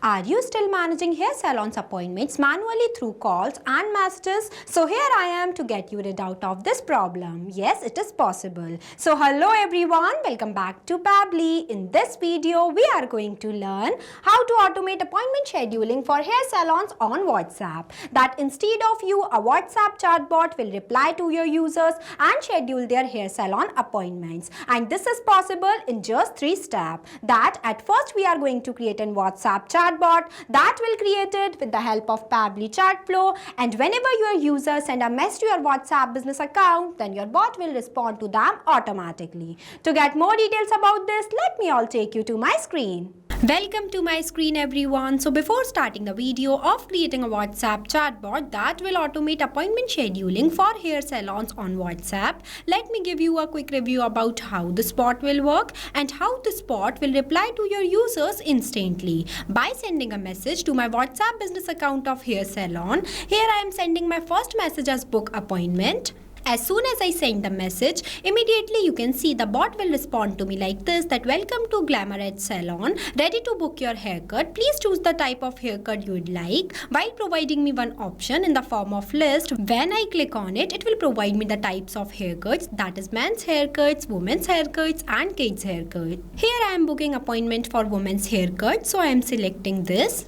Are you still managing hair salons appointments manually through calls and messages? So here I am to get you rid out of this problem. Yes, it is possible. So hello everyone, welcome back to Pabbly. In this video, we are going to learn how to automate appointment scheduling for hair salons on WhatsApp. That instead of you, a WhatsApp chatbot will reply to your users and schedule their hair salon appointments. And this is possible in just 3 steps. That at first we are going to create a WhatsApp chatbot that will create it with the help of Pabbly Chatflow, and whenever your users send a message to your WhatsApp business account, then your bot will respond to them automatically. To get more details about this, let me all take you to my screen. Welcome to my screen everyone. So before starting the video of creating a WhatsApp chatbot that will automate appointment scheduling for hair salons on WhatsApp, let me give you a quick review about how this bot will work and how this bot will reply to your users instantly by sending a message to my WhatsApp business account of hair salon. Here I am sending my first message as book appointment. As soon as I send the message, immediately you can see the bot will respond to me like this, that welcome to Glamour Salon, ready to book your haircut. Please choose the type of haircut you would like, while providing me one option in the form of list. When I click on it, it will provide me the types of haircuts, that is men's haircuts, women's haircuts and kids haircut. Here I am booking appointment for women's haircut, so I am selecting this.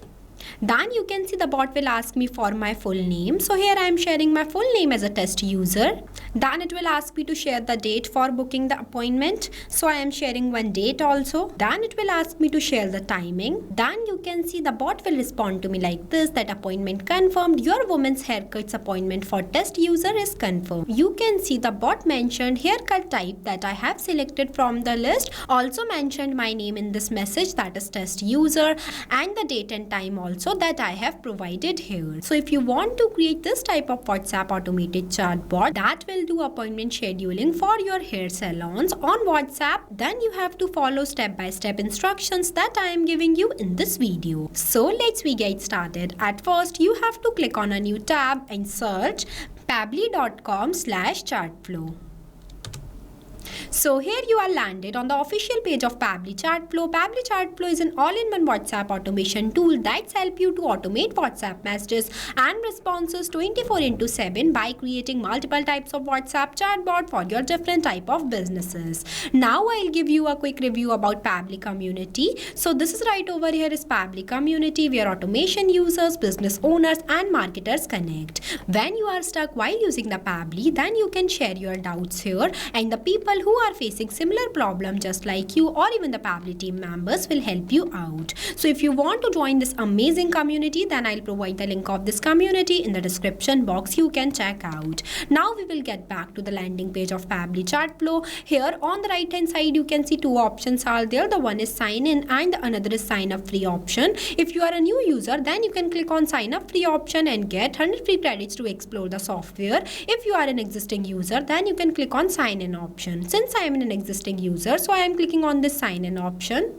Then you can see the bot will ask me for my full name. So here I am sharing my full name as a test user. Then it will ask me to share the date for booking the appointment. So I am sharing one date also. Then it will ask me to share the timing. Then you can see the bot will respond to me like this, that appointment confirmed. Your woman's haircuts appointment for test user is confirmed. You can see the bot mentioned haircut type that I have selected from the list. Also mentioned my name in this message, that is test user, and the date and time also that I have provided here. So if you want to create this type of WhatsApp automated chatbot that will do appointment scheduling for your hair salons on WhatsApp, then you have to follow step-by-step instructions that I am giving you in this video. So let's get started. At first, you have to click on a new tab and search pabbly.com/chatflow. So here you are landed on the official page of Pabbly Chatflow. Pabbly Chatflow is an all-in-one WhatsApp automation tool that helps you to automate WhatsApp messages and responses 24/7 by creating multiple types of WhatsApp chatbot for your different type of businesses. Now I'll give you a quick review about Pabbly community. So this is right over here is Pabbly community, where automation users, business owners and marketers connect. When you are stuck while using the Pabbly, then you can share your doubts here, and the people who are facing similar problem just like you, or even the Pabbly team members, will help you out. So if you want to join this amazing community, then I'll provide the link of this community in the description box. You can check out. Now we will get back to the landing page of Pabbly Chatflow. Here on the right hand side you can see two options are there. The one is sign in and the another is sign up free option. If you are a new user, then you can click on sign up free option and get 100 free credits to explore the software. If you are an existing user, then you can click on sign in option. Since I am an existing user, so I am clicking on this sign in option.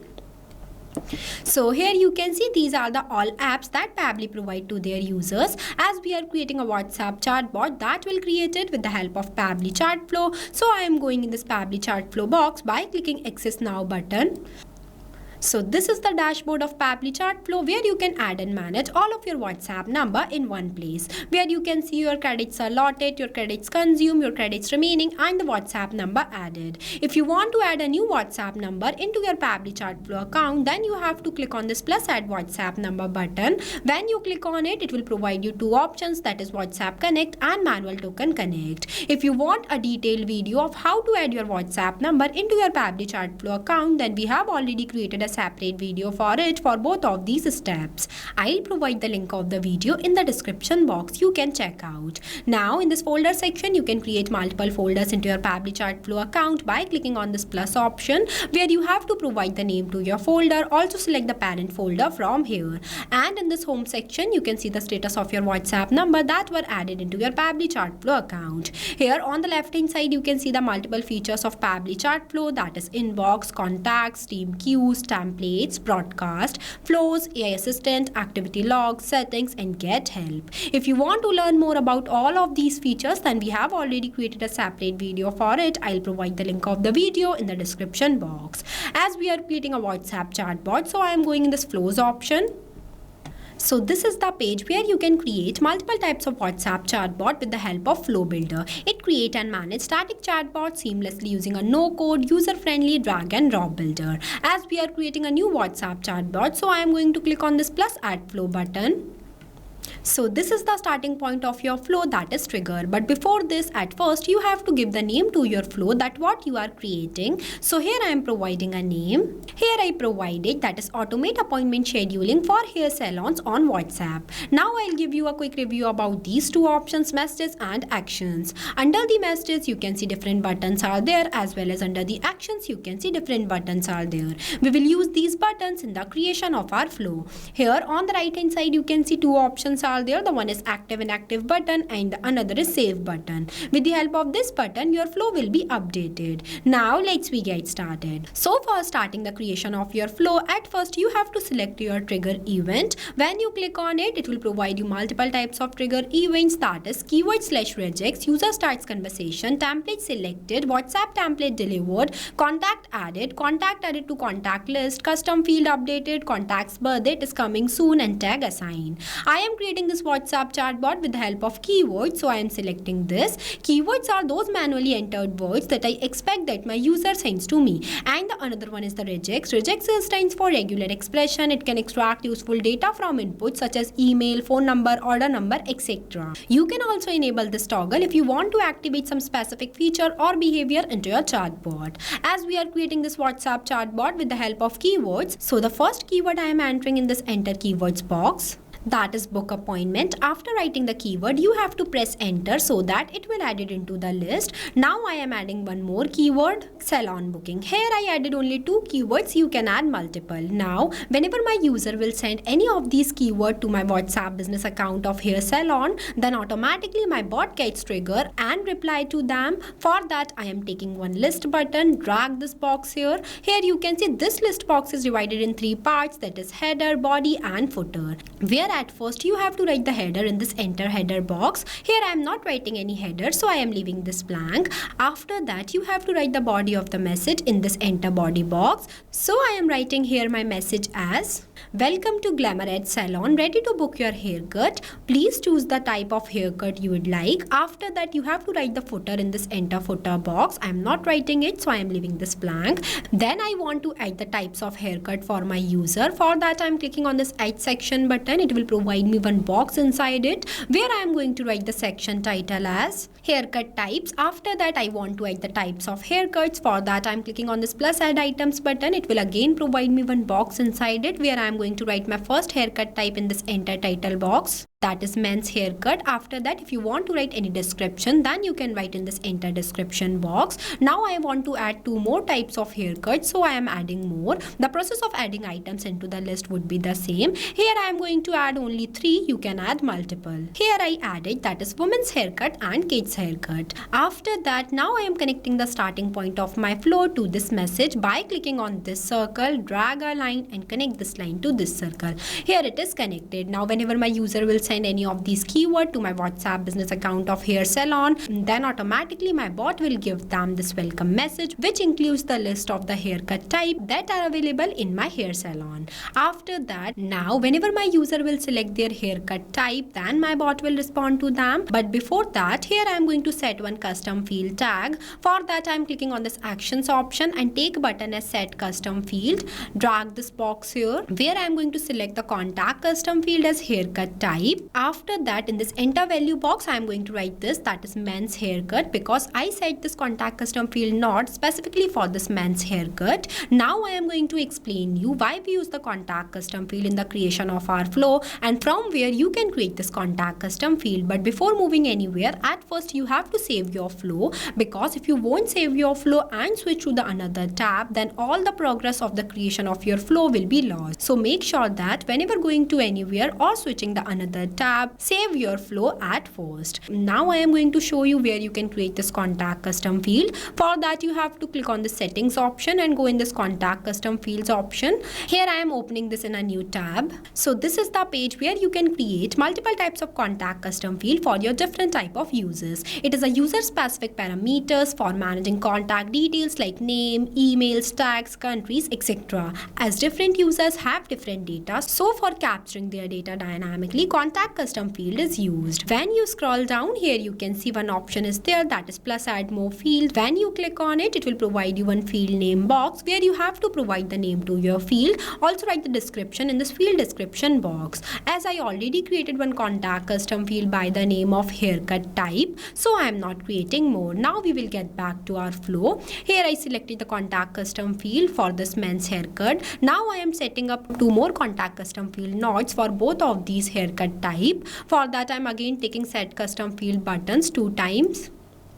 So here you can see these are the all apps that Pabbly provide to their users, as we are creating a WhatsApp chatbot that will create it with the help of Pabbly Chatflow. So I am going in this Pabbly Chatflow box by clicking Access Now button. So this is the dashboard of Pabbly Chatflow, where you can add and manage all of your WhatsApp number in one place, where you can see your credits allotted, your credits consumed, your credits remaining and the WhatsApp number added. If you want to add a new WhatsApp number into your Pabbly Chatflow account, then you have to click on this plus add WhatsApp number button. When you click on it, it will provide you two options, that is WhatsApp Connect and Manual Token Connect. If you want a detailed video of how to add your WhatsApp number into your Pabbly Chatflow account, then we have already created a separate video for it for both of these steps. I'll provide the link of the video in the description box. You can check out. Now in this folder section, you can create multiple folders into your Pabbly Chatflow account by clicking on this plus option, where you have to provide the name to your folder. Also select the parent folder from here. And in this home section, you can see the status of your WhatsApp number that were added into your Pabbly Chatflow account. Here on the left hand side, you can see the multiple features of Pabbly Chatflow, that is inbox, contacts, team queues, templates, broadcast, flows, AI assistant, activity logs, settings and get help. If you want to learn more about all of these features, then we have already created a separate video for it. I'll provide the link of the video in the description box. As we are creating a WhatsApp chatbot, so I am going in this flows option. So this is the page where you can create multiple types of WhatsApp chatbot with the help of Flow Builder. It create and manage static chatbots seamlessly using a no-code, user-friendly drag and drop builder. As we are creating a new WhatsApp chatbot, so I am going to click on this plus add flow button. So this is the starting point of your flow, that is trigger. But before this, at first you have to give the name to your flow, that what you are creating. So here I am providing a name. Here I provided, that is automate appointment scheduling for hair salons on WhatsApp. Now I'll give you a quick review about these two options, messages and actions. Under the messages you can see different buttons are there, as well as under the actions you can see different buttons are there. We will use these buttons in the creation of our flow. Here on the right hand side you can see two options are there. The one is active inactive button and another is save button. With the help of this button your flow will be updated. Now let's get started. So for starting the creation of your flow, at first you have to select your trigger event. When you click on it, it will provide you multiple types of trigger events, that is keyword/regex, user starts conversation, template selected, WhatsApp template delivered, contact added to contact list, custom field updated, contact's birth date is coming soon, and tag assigned. I am creating this WhatsApp chatbot with the help of keywords, so I am selecting this. Keywords are those manually entered words that I expect that my user sends to me. And the another one is the regex. Regex stands for regular expression. It can extract useful data from inputs such as email, phone number, order number, etc. You can also enable this toggle if you want to activate some specific feature or behavior into your chatbot. As we are creating this WhatsApp chatbot with the help of keywords, so the first keyword I am entering in this enter keywords box, that is book appointment. After writing the keyword, you have to press enter so that it will add it into the list. Now I am adding one more keyword, salon booking. Here I added only two keywords, you can add multiple. Now whenever my user will send any of these keywords to my WhatsApp business account of hair salon, then automatically my bot gets trigger and reply to them. For that I am taking one list button, drag this box here. Here you can see this list box is divided in three parts, that is header, body and footer. Where at first you have to write the header in this enter header box. Here I am not writing any header, so I am leaving this blank. After that you have to write the body of the message in this enter body box. So I am writing here my message as, welcome to Glamour Edge Salon, ready to book your haircut. Please choose the type of haircut you would like. After that you have to write the footer in this enter footer box. I am not writing it, so I am leaving this blank. Then I want to add the types of haircut for my user. For that I am clicking on this add section button. It will provide me one box inside it where I am going to write the section title as haircut types. After that I want to add the types of haircuts. For that I am clicking on this plus add items button. It will again provide me one box inside it where I am going to write my first haircut type in this enter title box, that is men's haircut. After that if you want to write any description, then you can write in this enter description box. Now I want to add two more types of haircuts, so I am adding more. The process of adding items into the list would be the same. Here I am going to add only three, you can add multiple. Here I added, that is women's haircut and kids haircut. After that now I am connecting the starting point of my flow to this message by clicking on this circle, drag a line and connect this line to this circle. Here it is connected. Now whenever my user will send any of these keywords to my WhatsApp business account of hair salon, then automatically my bot will give them this welcome message, which includes the list of the haircut type that are available in my hair salon. After that, now whenever my user will select their haircut type, then my bot will respond to them. But before that, here I am going to set one custom field tag. For that I am clicking on this actions option and take button as set custom field. Drag this box here where I am going to select the contact custom field as haircut type. After that in this enter value box I am going to write this, that is men's haircut, because I set this contact custom field not specifically for this men's haircut. Now I am going to explain you why we use the contact custom field in the creation of our flow and from where you can create this contact custom field. But before moving anywhere, at first you have to save your flow, because if you won't save your flow and switch to the another tab, then all the progress of the creation of your flow will be lost. So make sure that whenever going to anywhere or switching the another tab, save your flow at first. Now I am going to show you where you can create this contact custom field. For that you have to click on the settings option and go in this contact custom fields option. Here I am opening this in a new tab. So this is the page where you can create multiple types of contact custom field for your different type of users. It is a user specific parameters for managing contact details like name, emails, tags, countries, etc. As different users have different data, so for capturing their data dynamically, contact custom field is used. When you scroll down here, you can see one option is there, that is plus add more field. When you click on it, it will provide you one field name box where you have to provide the name to your field. Also write the description in this field description box. As I already created one contact custom field by the name of haircut type, so I am not creating more. Now we will get back to our flow. Here I selected the contact custom field for this men's haircut. Now I am setting up two more contact custom field nodes for both of these haircut type. For that I am again taking set custom field buttons 2 times.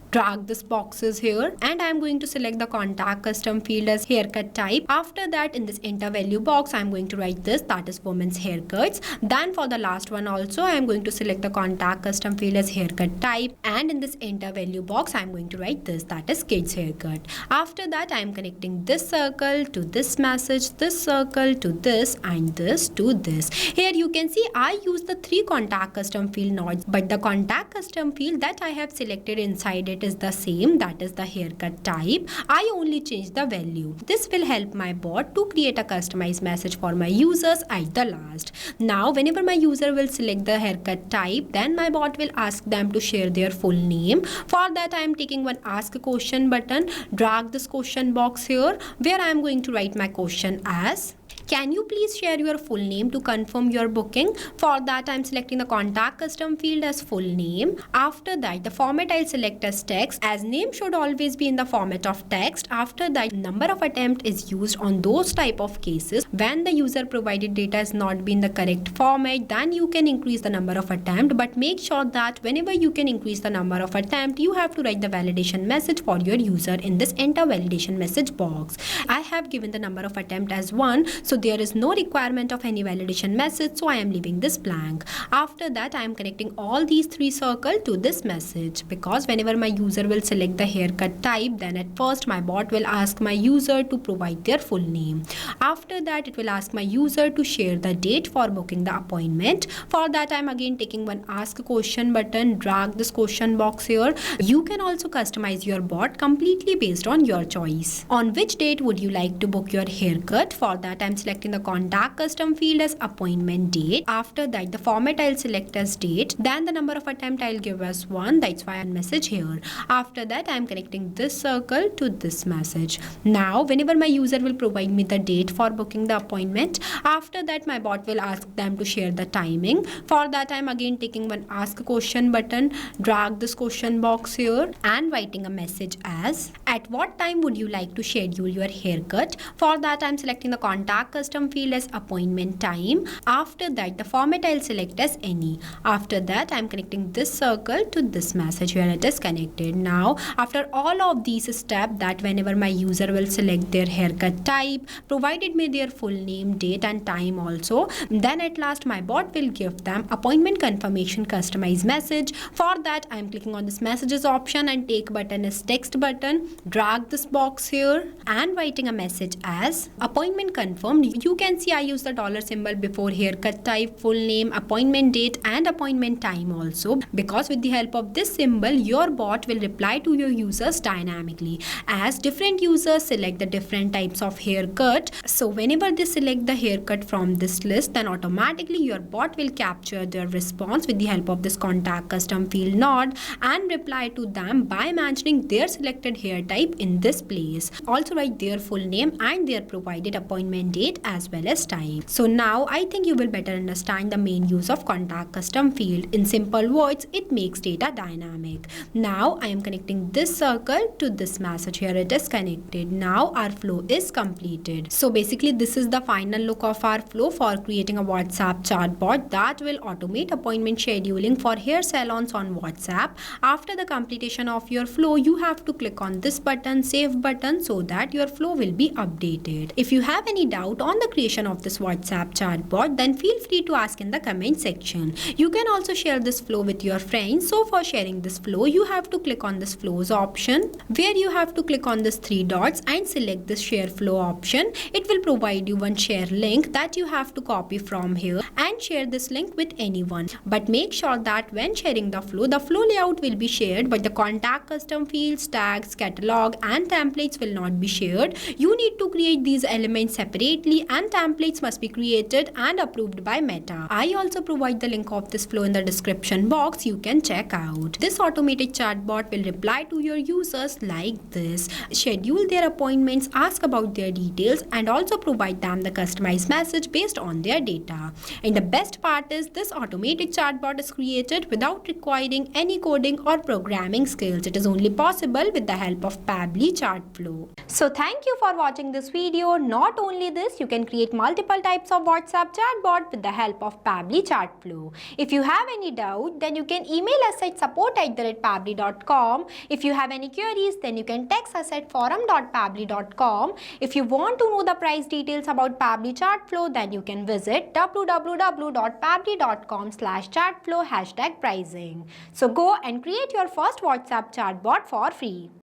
Drag this boxes here and I am going to select the contact custom field as haircut type. After that, in this enter value box, I am going to write this, that is women's haircuts. Then for the last one also, I am going to select the contact custom field as haircut type, and in this enter value box, I am going to write this, that is kids haircut. After that, I am connecting this circle to this message, this circle to this, and this to this. Here you can see I use the 3 contact custom field nodes, but the contact custom field that I have selected inside it is the same, that is the haircut type. I only change the value. This will help my bot to create a customized message for my users at the last. Now whenever my user will select the haircut type, then my bot will ask them to share their full name. For that I am taking one ask a question button, drag this question box here where I am going to write my question as, can you please share your full name to confirm your booking? For that I am selecting the contact custom field as full name. After that the format I'll select as text, as name should always be in the format of text. After that number of attempt is used on those type of cases when the user provided data is not be in the correct format, then you can increase the number of attempt, but make sure that whenever you can increase the number of attempt, you have to write the validation message for your user in this enter validation message box. I have given the number of attempt as 1, so there is no requirement of any validation message, so I am leaving this blank. After that I am connecting all these 3 circles to this message, because whenever my user will select the haircut type, then at first my bot will ask my user to provide their full name. After that it will ask my user to share the date for booking the appointment. For that I am again taking one ask a question button, drag this question box here. You can also customize your bot completely based on your choice. On which date would you like to book your haircut? For that I am selecting the contact custom field as appointment date. After that the format I'll select as date, then the number of attempt I'll give as 1, that's why I message here. After that I am connecting this circle to this message. Now whenever my user will provide me the date for booking the appointment, after that my bot will ask them to share the timing. For that I am again taking one ask a question button, drag this question box here and writing a message as, at what time would you like to schedule your haircut? For that I am selecting the contact custom field as appointment time. After that the format I'll select as any. After that I am connecting this circle to this message where it is connected. Now after all of these steps, that whenever my user will select their haircut type, provided me their full name, date and time also, then at last my bot will give them appointment confirmation customized message. For that I am clicking on this messages option and take button as text button, drag this box here and writing a message as appointment confirmed. You can see I use the dollar symbol before haircut type, full name, appointment date and appointment time also, because with the help of this symbol your bot will reply to your users dynamically, as different users select the different types of haircut. So whenever they select the haircut from this list, then automatically your bot will capture their response with the help of this contact custom field node and reply to them by mentioning their selected hair type in this place. Also write their full name and their provided appointment date as well as time. So now I think you will better understand the main use of contact custom field. In simple words, it makes data dynamic. Now I am connecting this circle to this message. Here it is connected. Now our flow is completed. So basically this is the final look of our flow for creating a WhatsApp chatbot that will automate appointment scheduling for hair salons on WhatsApp. After the completion of your flow, you have to click on this button, save button, so that your flow will be updated. If you have any doubt doubt on the creation of this WhatsApp chatbot, then feel free to ask in the comment section. You can also share this flow with your friends. So for sharing this flow, you have to click on this flows option, where you have to click on this three dots and select this share flow option. It will provide you one share link that you have to copy from here and share this link with anyone. But make sure that when sharing the flow layout will be shared, but the contact, custom fields, tags, catalog and templates will not be shared. You need to create these elements separately, and templates must be created and approved by Meta. I also provide the link of this flow in the description box. You can check out. This automated chatbot will reply to your users like this, schedule their appointments, ask about their details, and also provide them the customized message based on their data. And the best part is this automated chatbot is created without requiring any coding or programming skills. It is only possible with the help of Pabbly Chatflow. So thank you for watching this video. Not only this, you can create multiple types of WhatsApp chatbot with the help of Pabbly Chatflow. If you have any doubt, then you can email us at support@pabbly.com. If you have any queries, then you can text us at forum.pabbly.com. If you want to know the price details about Pabbly Chatflow, then you can visit www.pabbly.com/chatflow #pricing. So go and create your first WhatsApp chatbot for free.